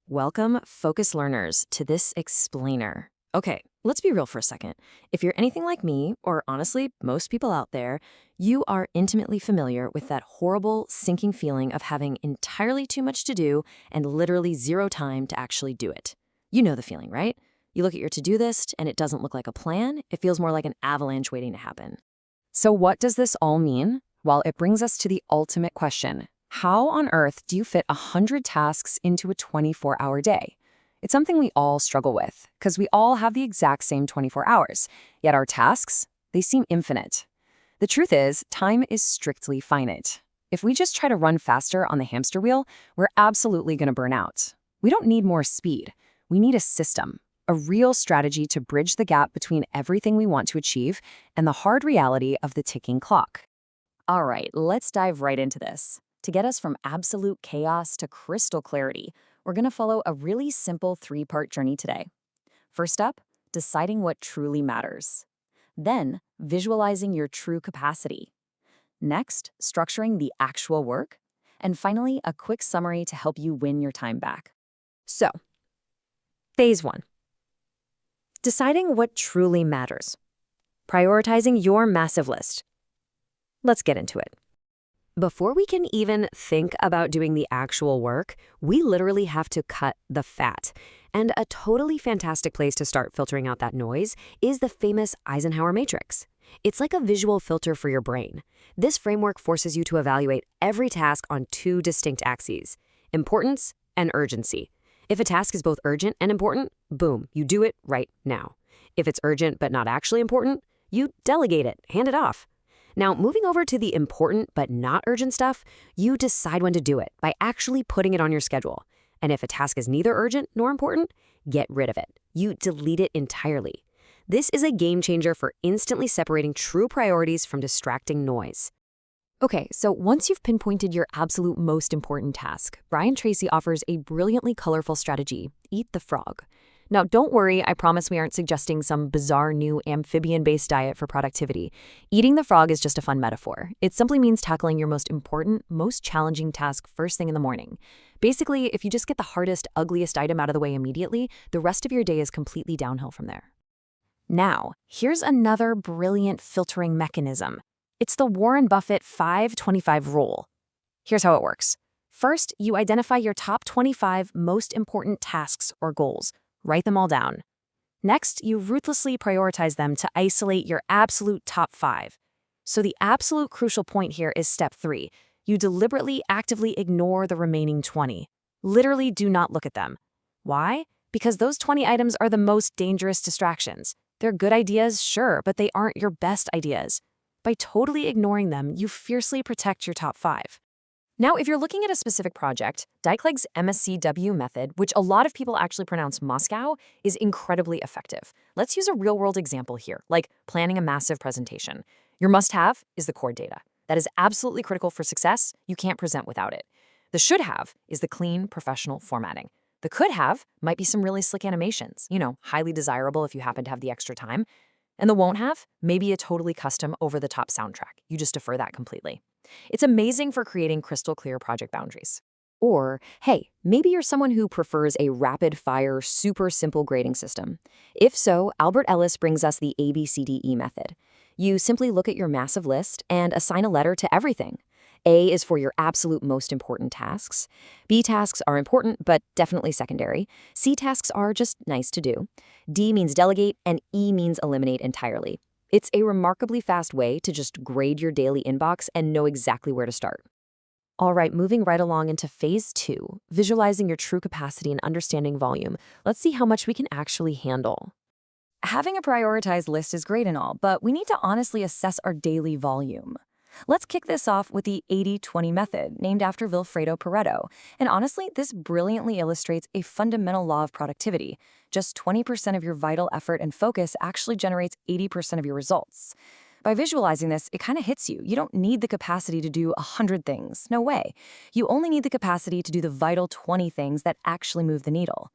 Welcome, focus learners, to this explainer. Okay, let's be real for a second. If you're anything like me, or honestly, most people out there, you are intimately familiar with that horrible, sinking feeling of having entirely too much to do and literally zero time to actually do it. You know the feeling, right? You look at your to-do list and it doesn't look like a plan. It feels more like an avalanche waiting to happen. So what does this all mean? Well, it brings us to the ultimate question. How on earth do you fit 100 tasks into a 24-hour day? It's something we all struggle with, because we all have the exact same 24 hours, yet our tasks, they seem infinite. The truth is, time is strictly finite. If we just try to run faster on the hamster wheel, we're absolutely going to burn out. We don't need more speed. We need a system, a real strategy to bridge the gap between everything we want to achieve and the hard reality of the ticking clock. All right, let's dive right into this. To get us from absolute chaos to crystal clarity, we're going to follow a really simple three-part journey today. First up, deciding what truly matters. Then, visualizing your true capacity. Next, structuring the actual work. And finally, a quick summary to help you win your time back. So, phase 1. Deciding what truly matters. Prioritizing your massive list. Let's get into it. Before we can even think about doing the actual work, we literally have to cut the fat. And a totally fantastic place to start filtering out that noise is the famous Eisenhower Matrix. It's like a visual filter for your brain. This framework forces you to evaluate every task on two distinct axes: importance and urgency. If a task is both urgent and important, boom, you do it right now. If it's urgent but not actually important, you delegate it, hand it off. Now, moving over to the important but not urgent stuff, you decide when to do it by actually putting it on your schedule. And if a task is neither urgent nor important, get rid of it. You delete it entirely. This is a game changer for instantly separating true priorities from distracting noise. Okay, so once you've pinpointed your absolute most important task, Brian Tracy offers a brilliantly colorful strategy: eat the frog. Now, don't worry, I promise we aren't suggesting some bizarre new amphibian-based diet for productivity. Eating the frog is just a fun metaphor. It simply means tackling your most important, most challenging task first thing in the morning. Basically, if you just get the hardest, ugliest item out of the way immediately, the rest of your day is completely downhill from there. Now, here's another brilliant filtering mechanism. It's the Warren Buffett 5-25 rule. Here's how it works. First, you identify your top 25 most important tasks or goals. Write them all down. Next, you ruthlessly prioritize them to isolate your absolute top 5. So the absolute crucial point here is step 3. You deliberately, actively ignore the remaining 20. Literally do not look at them. Why? Because those 20 items are the most dangerous distractions. They're good ideas, sure, but they aren't your best ideas. By totally ignoring them, you fiercely protect your top 5. Now, if you're looking at a specific project, Dykleg's MSCW method, which a lot of people actually pronounce Moscow, is incredibly effective. Let's use a real-world example here, like planning a massive presentation. Your must-have is the core data. That is absolutely critical for success. You can't present without it. The should-have is the clean, professional formatting. The could-have might be some really slick animations, highly desirable if you happen to have the extra time. And the won't-have may be a totally custom, over-the-top soundtrack. You just defer that completely. It's amazing for creating crystal clear project boundaries. Or, hey, maybe you're someone who prefers a rapid-fire, super simple grading system. If so, Albert Ellis brings us the ABCDE method. You simply look at your massive list and assign a letter to everything. A is for your absolute most important tasks. B tasks are important, but definitely secondary. C tasks are just nice to do. D means delegate, and E means eliminate entirely. It's a remarkably fast way to just grade your daily inbox and know exactly where to start. All right, moving right along into phase 2, visualizing your true capacity and understanding volume. Let's see how much we can actually handle. Having a prioritized list is great and all, but we need to honestly assess our daily volume. Let's kick this off with the 80-20 method, named after Vilfredo Pareto. And honestly, this brilliantly illustrates a fundamental law of productivity. Just 20% of your vital effort and focus actually generates 80% of your results. By visualizing this, it kind of hits you. You don't need the capacity to do 100 things. No way. You only need the capacity to do the vital 20 things that actually move the needle.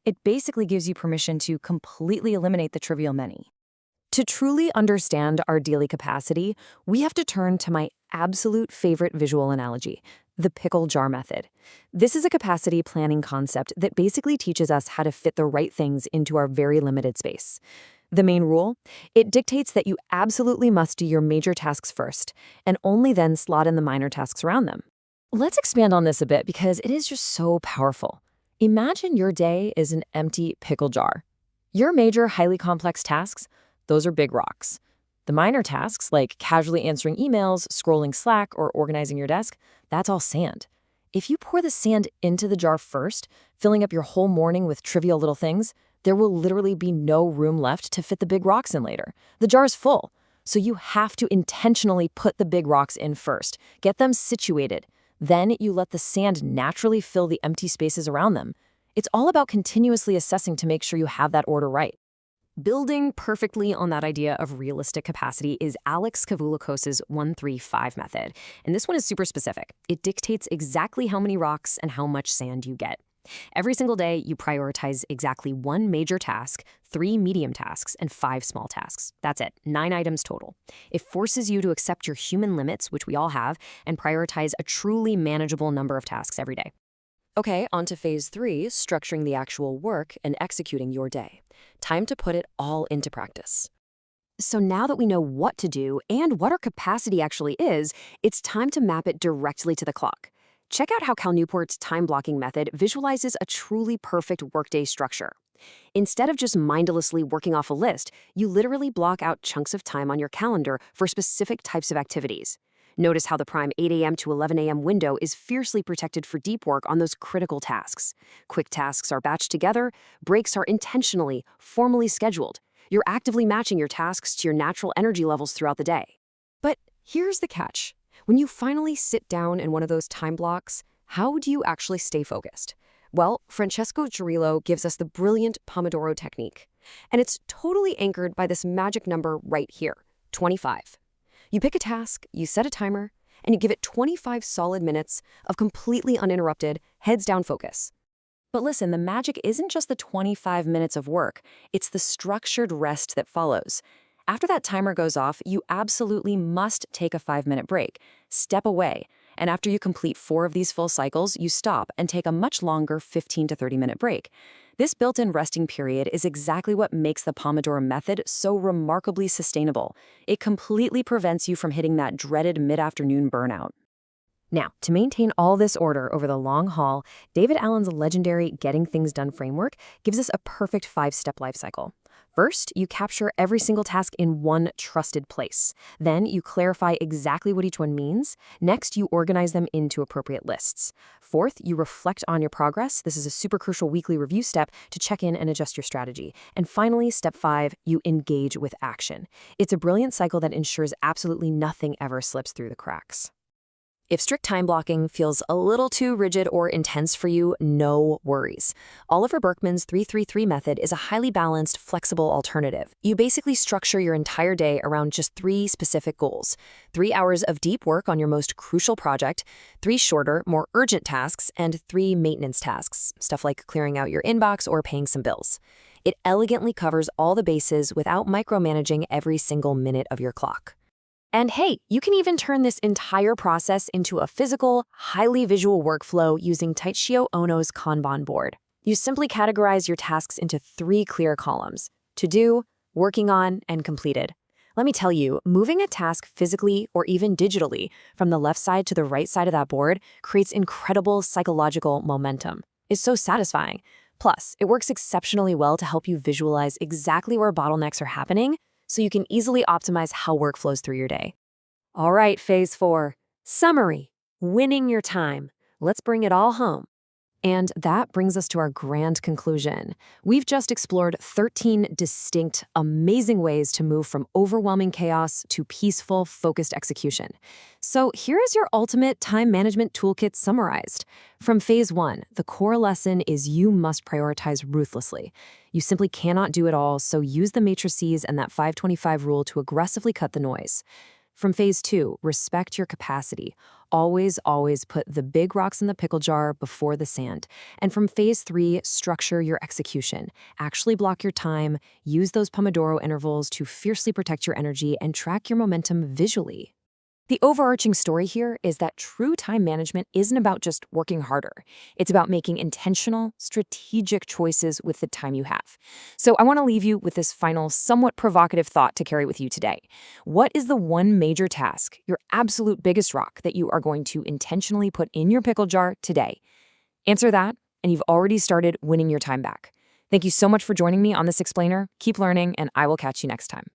It basically gives you permission to completely eliminate the trivial many. To truly understand our daily capacity, we have to turn to my absolute favorite visual analogy, the pickle jar method. This is a capacity planning concept that basically teaches us how to fit the right things into our very limited space. The main rule? It dictates that you absolutely must do your major tasks first, and only then slot in the minor tasks around them. Let's expand on this a bit because it is just so powerful. Imagine your day is an empty pickle jar. Your major, highly complex tasks, those are big rocks. The minor tasks, like casually answering emails, scrolling Slack, or organizing your desk, that's all sand. If you pour the sand into the jar first, filling up your whole morning with trivial little things, there will literally be no room left to fit the big rocks in later. The jar is full, so you have to intentionally put the big rocks in first. Get them situated. Then you let the sand naturally fill the empty spaces around them. It's all about continuously assessing to make sure you have that order right. Building perfectly on that idea of realistic capacity is Alex Kavoulikos's 1-3-5 method. And this one is super specific. It dictates exactly how many rocks and how much sand you get. Every single day, you prioritize exactly 1 major task, 3 medium tasks, and 5 small tasks. That's it, 9 items total. It forces you to accept your human limits, which we all have, and prioritize a truly manageable number of tasks every day. Okay, on to phase 3, structuring the actual work and executing your day. Time to put it all into practice. So now that we know what to do and what our capacity actually is, it's time to map it directly to the clock. Check out how Cal Newport's time blocking method visualizes a truly perfect workday structure. Instead of just mindlessly working off a list, you literally block out chunks of time on your calendar for specific types of activities. Notice how the prime 8 a.m. to 11 a.m. window is fiercely protected for deep work on those critical tasks. Quick tasks are batched together, breaks are intentionally, formally scheduled. You're actively matching your tasks to your natural energy levels throughout the day. But here's the catch. When you finally sit down in one of those time blocks, how do you actually stay focused? Well, Francesco Cirillo gives us the brilliant Pomodoro Technique. And it's totally anchored by this magic number right here, 25. You pick a task, you set a timer, and you give it 25 solid minutes of completely uninterrupted, heads-down focus. But listen, the magic isn't just the 25 minutes of work, it's the structured rest that follows. After that timer goes off, you absolutely must take a 5-minute break. Step away, and after you complete 4 of these full cycles, you stop and take a much longer 15 to 30-minute break. This built-in resting period is exactly what makes the Pomodoro method so remarkably sustainable. It completely prevents you from hitting that dreaded mid-afternoon burnout. Now, to maintain all this order over the long haul, David Allen's legendary Getting Things Done framework gives us a perfect 5-step life cycle. First, you capture every single task in one trusted place. Then, you clarify exactly what each one means. Next, you organize them into appropriate lists. Fourth, you reflect on your progress. This is a super crucial weekly review step to check in and adjust your strategy. And finally, step 5, you engage with action. It's a brilliant cycle that ensures absolutely nothing ever slips through the cracks. If strict time blocking feels a little too rigid or intense for you, no worries. Oliver Burkeman's 3-3-3 method is a highly balanced, flexible alternative. You basically structure your entire day around just 3 specific goals. 3 hours of deep work on your most crucial project, 3 shorter, more urgent tasks, and 3 maintenance tasks, stuff like clearing out your inbox or paying some bills. It elegantly covers all the bases without micromanaging every single minute of your clock. And hey, you can even turn this entire process into a physical, highly visual workflow using Taichio Ono's Kanban board. You simply categorize your tasks into 3 clear columns: to do, working on, and completed. Let me tell you, moving a task physically or even digitally from the left side to the right side of that board creates incredible psychological momentum. It's so satisfying. Plus, it works exceptionally well to help you visualize exactly where bottlenecks are happening, so you can easily optimize how work flows through your day. All right, phase 4, summary, winning your time. Let's bring it all home. And that brings us to our grand conclusion. We've just explored 13 distinct, amazing ways to move from overwhelming chaos to peaceful, focused execution. So here is your ultimate time management toolkit summarized. From phase 1, the core lesson is you must prioritize ruthlessly. You simply cannot do it all, so use the matrices and that 5-25 rule to aggressively cut the noise. From phase 2, respect your capacity. Always, always put the big rocks in the pickle jar before the sand. And from phase 3, structure your execution. Actually block your time, use those Pomodoro intervals to fiercely protect your energy and track your momentum visually. The overarching story here is that true time management isn't about just working harder. It's about making intentional, strategic choices with the time you have. So I want to leave you with this final, somewhat provocative thought to carry with you today. What is the one major task, your absolute biggest rock, that you are going to intentionally put in your pickle jar today? Answer that, and you've already started winning your time back. Thank you so much for joining me on this explainer. Keep learning, and I will catch you next time.